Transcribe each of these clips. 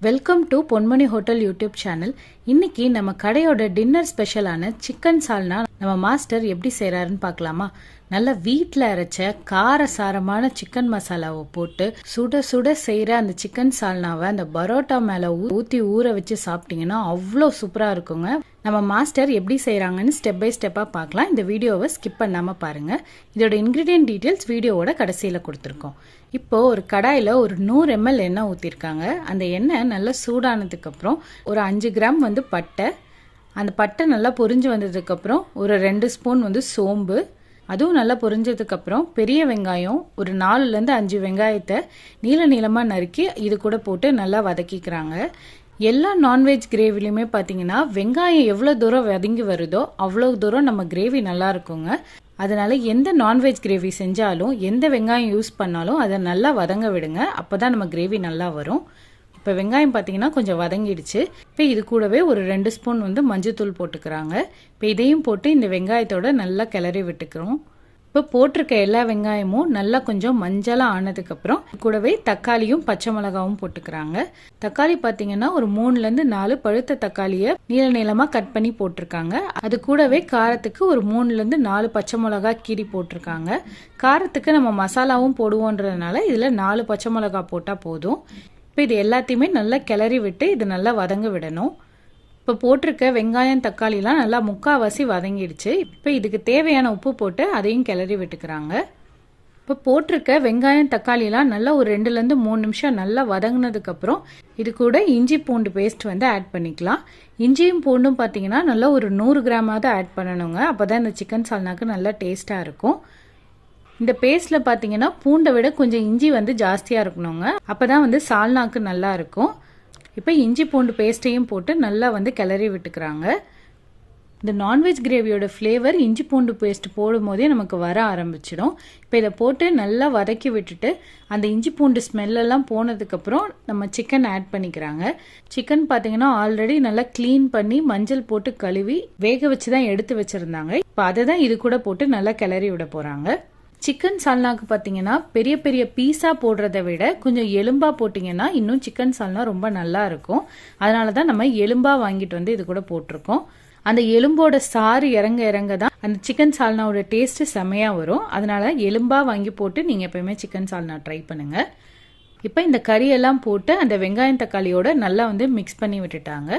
Welcome to Ponmani hotel YouTube channel. இன்னைக்கு நம்ம கடையோட டின்னர் ஸ்பெஷலான சிக்கன் சால்னா நம்ம மாஸ்டர் எப்படி செய்யறாருன்னு பார்க்கலாமா? நல்லா வீட்டில் அரைச்ச காரசாரமான சிக்கன் மசாலாவை போட்டு சுட சுட செய்கிற அந்த சிக்கன் சால்னாவை அந்த பரோட்டா மேலே ஊற்றி ஊற வச்சு சாப்பிட்டீங்கன்னா அவ்வளோ சூப்பராக இருக்குங்க. நம்ம மாஸ்டர் எப்படி செய்கிறாங்கன்னு ஸ்டெப் பை ஸ்டெப்பாக பார்க்கலாம். இந்த வீடியோவை ஸ்கிப் பண்ணாமல் பாருங்கள். இதோட இன்க்ரீடியன்ட் டீட்டெயில்ஸ் வீடியோவோட கடைசியில் கொடுத்துருக்கோம். இப்போ ஒரு கடாயில் ஒரு 100 ml எண்ணெய் ஊற்றிருக்காங்க. அந்த எண்ணெய் நல்லா சூடானதுக்கப்புறம் ஒரு 5 கிராம் பட்டை, அந்த பட்டை நல்லா பொரிஞ்சு வந்ததுக்கப்புறம் ஒரு 2 ஸ்பூன் சோம்பு, அதுவும் நல்லா பொரிஞ்சதுக்கப்புறம் பெரிய வெங்காயம் ஒரு 4லேருந்து 5 வெங்காயத்தை நீளமாக நறுக்கி இது கூட போட்டு நல்லா வதக்கிக்கிறாங்க. எல்லா நான்வெஜ் கிரேவிலையுமே பார்த்தீங்கன்னா வெங்காயம் எவ்வளோ தூரம் வதங்கி வருதோ அவ்வளோ தூரம் நம்ம கிரேவி நல்லா இருக்குங்க. அதனால எந்த நான்வெஜ் கிரேவி செஞ்சாலும் எந்த வெங்காயம் யூஸ் பண்ணாலும் அதை நல்லா வதங்க விடுங்க. அப்போ தான் நம்ம கிரேவி நல்லா வரும். இப்போ வெங்காயம் பார்த்தீங்கன்னா கொஞ்சம் வதங்கிடுச்சு. இப்போ இது கூடவே ஒரு 2 ஸ்பூன் மஞ்சள்தூள் போட்டுக்கிறாங்க. இப்போ இதையும் போட்டு இந்த வெங்காயத்தோட நல்லா கிளறி விட்டுக்கிறோம். இப்போ போட்டிருக்க எல்லா வெங்காயமும் நல்லா கொஞ்சம் மஞ்சளாக ஆனதுக்கப்புறம் கூடவே தக்காளியும் பச்சை மிளகாவும் போட்டுக்கிறாங்க. தக்காளி பார்த்தீங்கன்னா ஒரு 3லேருந்து 4 பழுத்த தக்காளியை நீளமாக கட் பண்ணி போட்டிருக்காங்க. அது கூடவே காரத்துக்கு ஒரு 3லேருந்து 4 பச்சை மிளகா கீரி போட்டிருக்காங்க. காரத்துக்கு நம்ம மசாலாவும் போடுவோன்றதுனால இதில் 4 பச்சை மிளகா போட்டால் போதும். இப்போ இது எல்லாத்தையுமே நல்லா கிளறி விட்டு இது நல்லா வதங்க விடணும். இப்போ போட்டிருக்க வெங்காயம் தக்காளிலாம் நல்லா முக்கால்வாசி வதங்கிடுச்சு. இப்போ இதுக்கு தேவையான உப்பு போட்டு அதையும் கிளறி விட்டுக்கிறாங்க. இப்போ போட்டிருக்க வெங்காயம் தக்காளிலாம் நல்லா ஒரு 2லேருந்து 3 நிமிஷம் நல்லா வதங்கினதுக்கப்புறம் இது கூட இஞ்சி பூண்டு பேஸ்ட் ஆட் பண்ணிக்கலாம். இஞ்சியும் பூண்டும் பார்த்தீங்கன்னா நல்லா ஒரு 100 கிராமாவது ஆட் பண்ணணுங்க. அப்போ தான் இந்த சிக்கன் சால்னாக்கு நல்லா டேஸ்ட்டாக இருக்கும். இந்த பேஸ்ட்டில் பார்த்தீங்கன்னா பூண்டை விட கொஞ்சம் இஞ்சி ஜாஸ்தியாக இருக்கணுங்க. அப்போ தான் சால்னாக்கு நல்லா இருக்கும். இப்போ இஞ்சி பூண்டு பேஸ்ட்டையும் போட்டு நல்லா கிளறி விட்டுக்கிறாங்க. இந்த நான்வெஜ் கிரேவியோட ஃப்ளேவர் இஞ்சி பூண்டு பேஸ்ட் போடும் போதே நமக்கு வர ஆரம்பிச்சிடும். இப்போ இதை போட்டு நல்லா வதக்கி விட்டுட்டு அந்த இஞ்சி பூண்டு ஸ்மெல்லெல்லாம் போனதுக்கப்புறம் நம்ம சிக்கன் ஆட் பண்ணிக்கிறாங்க. சிக்கன் பார்த்தீங்கன்னா ஆல்ரெடி நல்லா க்ளீன் பண்ணி மஞ்சள் போட்டு கழுவி வேக வச்சு தான் எடுத்து வச்சுருந்தாங்க. இப்போ அதை தான் இது கூட போட்டு நல்லா கிளறி விட போகிறாங்க. சிக்கன் சால்னாக்கு பார்த்தீங்கன்னா பெரிய பெரிய பீஸா போடுறத விட கொஞ்சம் எலும்பா போட்டிங்கன்னா இன்னும் சிக்கன் சால்னா ரொம்ப நல்லா இருக்கும். அதனால தான் நம்ம எலும்பா வாங்கிட்டு இது கூட போட்டிருக்கோம். அந்த எலும்போட சாறு இறங்க இறங்க தான் அந்த சிக்கன் சால்னாவோட டேஸ்ட் செமையா வரும். அதனால எலும்பா வாங்கி போட்டு நீங்கள் எப்பயுமே சிக்கன் சால்னா ட்ரை பண்ணுங்க. இப்போ இந்த கறியெல்லாம் போட்டு அந்த வெங்காயம் தக்காளியோட நல்லா மிக்ஸ் பண்ணி விட்டுட்டாங்க.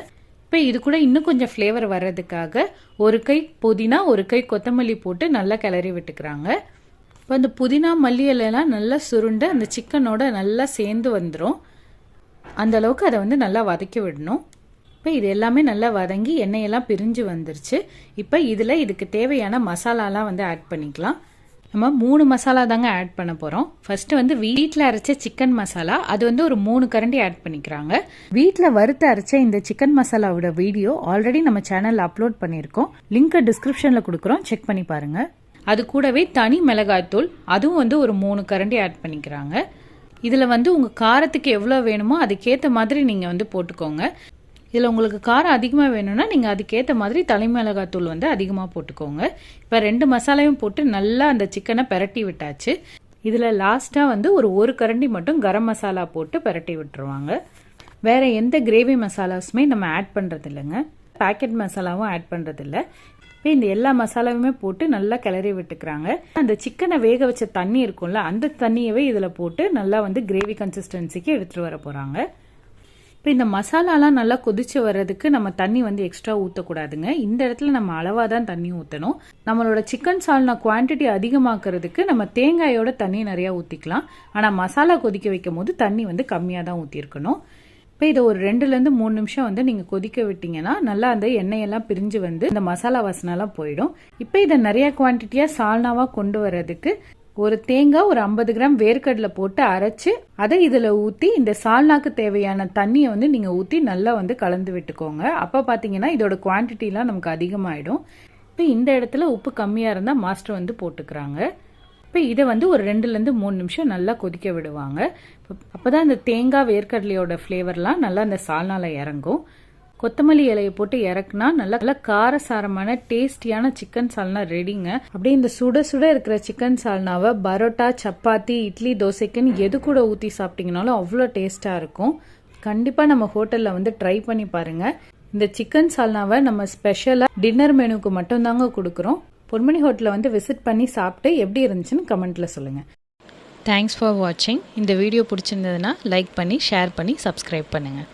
இப்போ இது கூட இன்னும் கொஞ்சம் ஃப்ளேவர் வர்றதுக்காக ஒரு கை புதினா ஒரு கை கொத்தமல்லி போட்டு நல்லா கிளறி விட்டுக்கிறாங்க. இப்போ அந்த புதினா மல்லி இலையெல்லாம் நல்லா சுருண்டு அந்த சிக்கனோட நல்லா சேர்ந்து வந்துடும். அந்த அளவுக்கு அதை நல்லா வதக்கி விடணும். இப்போ இது எல்லாமே நல்லா வதங்கி எண்ணெயெல்லாம் பிரிஞ்சு வந்துருச்சு. இப்போ இதில் இதுக்கு தேவையான மசாலாலாம் ஆட் பண்ணிக்கலாம். நம்ம 3 மசாலா தாங்க ஆட் பண்ண போகிறோம். ஃபர்ஸ்ட்டு வீட்டில் அரைச்ச சிக்கன் மசாலா அது ஒரு 3 கரண்டி ஆட் பண்ணிக்கிறாங்க. வீட்டில் வறுத்து அரைச்ச இந்த சிக்கன் மசாலாவோட வீடியோ ஆல்ரெடி நம்ம சேனலில் அப்லோட் பண்ணியிருக்கோம். லிங்க்கை டிஸ்கிரிப்ஷனில் கொடுக்குறோம், செக் பண்ணி பாருங்கள். அது கூடவே தனி மிளகாய்த்தூள் அதுவும் ஒரு 3 கரண்டி ஆட் பண்ணிக்கிறாங்க. இதில் உங்கள் காரத்துக்கு எவ்வளோ வேணுமோ அதுக்கேற்ற மாதிரி நீங்கள் போட்டுக்கோங்க. இதில் உங்களுக்கு காரம் அதிகமாக வேணும்னா நீங்கள் அதுக்கேற்ற மாதிரி தனி மிளகாய்த்தூள் அதிகமாக போட்டுக்கோங்க. இப்போ 2 மசாலையும் போட்டு நல்லா அந்த சிக்கனை பெரட்டி விட்டாச்சு. இதில் லாஸ்ட்டாக ஒரு கரண்டி மட்டும் கரம் மசாலா போட்டு பெரட்டி விட்டுருவாங்க. வேறு எந்த கிரேவி மசாலாஸுமே நம்ம ஆட் பண்ணுறது இல்லைங்க. பேக்கெட் மசாலாவும் ஆட் பண்ணுறது இல்லை. இப்போ இந்த எல்லா மசாலாவுமே போட்டு நல்லா கிளறி விட்டுக்கிறாங்க. அந்த சிக்கனை வேக வச்ச தண்ணி இருக்கும்ல அந்த தண்ணியவே இதில் போட்டு நல்லா கிரேவி கன்சிஸ்டன்சிக்கு எடுத்துகிட்டு வர போகிறாங்க. இப்போ இந்த மசாலாலாம் நல்லா கொதிச்சு வர்றதுக்கு நம்ம தண்ணி எக்ஸ்ட்ரா ஊற்றக்கூடாதுங்க. இந்த இடத்துல நம்ம அளவாக தான் தண்ணி ஊற்றணும். நம்மளோட சிக்கன் சால்னா குவான்டிட்டி அதிகமாக்குறதுக்கு நம்ம தேங்காயோட தண்ணி நிறையா ஊற்றிக்கலாம். ஆனால் மசாலா கொதிக்க வைக்கும் போது தண்ணி கம்மியாக தான் ஊற்றிருக்கணும். இப்போ இதை ஒரு 2லேருந்து 3 நிமிஷம் நீங்கள் கொதிக்க விட்டீங்கன்னா நல்லா அந்த எண்ணெயெல்லாம் பிரிஞ்சு இந்த மசாலா வாசனைலாம் போயிடும். இப்போ இதை நிறைய குவான்டிட்டியாக சால்னாவாக கொண்டு வர்றதுக்கு ஒரு தேங்காய் ஒரு 50 கிராம் வேர்க்கடலை போட்டு அரைச்சு அதை இதில் ஊற்றி இந்த சால்னாக்கு தேவையான தண்ணியை நீங்கள் ஊற்றி நல்லா கலந்து விட்டுக்கோங்க. அப்போ பார்த்தீங்கன்னா இதோட குவான்டிட்டிலாம் நமக்கு அதிகமாகிடும். இப்போ இந்த இடத்துல உப்பு கம்மியாக இருந்தால் மாஸ்டர் போட்டுக்கிறாங்க. இப்போ இதை ஒரு 2லேருந்து 3 நிமிஷம் நல்லா கொதிக்க விடுவாங்க. அப்போ தான் இந்த தேங்காய் வேர்க்கடலையோட ஃப்ளேவர்லாம் நல்லா அந்த சால்னால இறங்கும். கொத்தமல்லி இலையை போட்டு இறக்குனா நல்லா காரசாரமான டேஸ்டியான சிக்கன் சால்னா ரெடிங்க. அப்படியே இந்த சுட சுட இருக்கிற சிக்கன் சால்னாவை பரோட்டா, சப்பாத்தி, இட்லி, தோசைக்குன்னு எது கூட ஊற்றி சாப்பிட்டீங்கனாலும் அவ்வளோ டேஸ்ட்டாக இருக்கும். கண்டிப்பாக நம்ம ஹோட்டலில் வந்து ட்ரை பண்ணி பாருங்கள். இந்த சிக்கன் சால்னாவை நம்ம ஸ்பெஷலாக டின்னர் மெனுக்கு மட்டும்தாங்க கொடுக்குறோம். பொன்மணி ஹோட்டலில் வந்து விசிட் பண்ணி சாப்பிட்டு எப்படி இருந்துச்சுன்னு கமெண்ட்டில் சொல்லுங்கள். தேங்க்ஸ் ஃபார் வாட்சிங். இந்த வீடியோ பிடிச்சிருந்ததுன்னா லைக் பண்ணி ஷேர் பண்ணி சப்ஸ்கிரைப் பண்ணுங்கள்.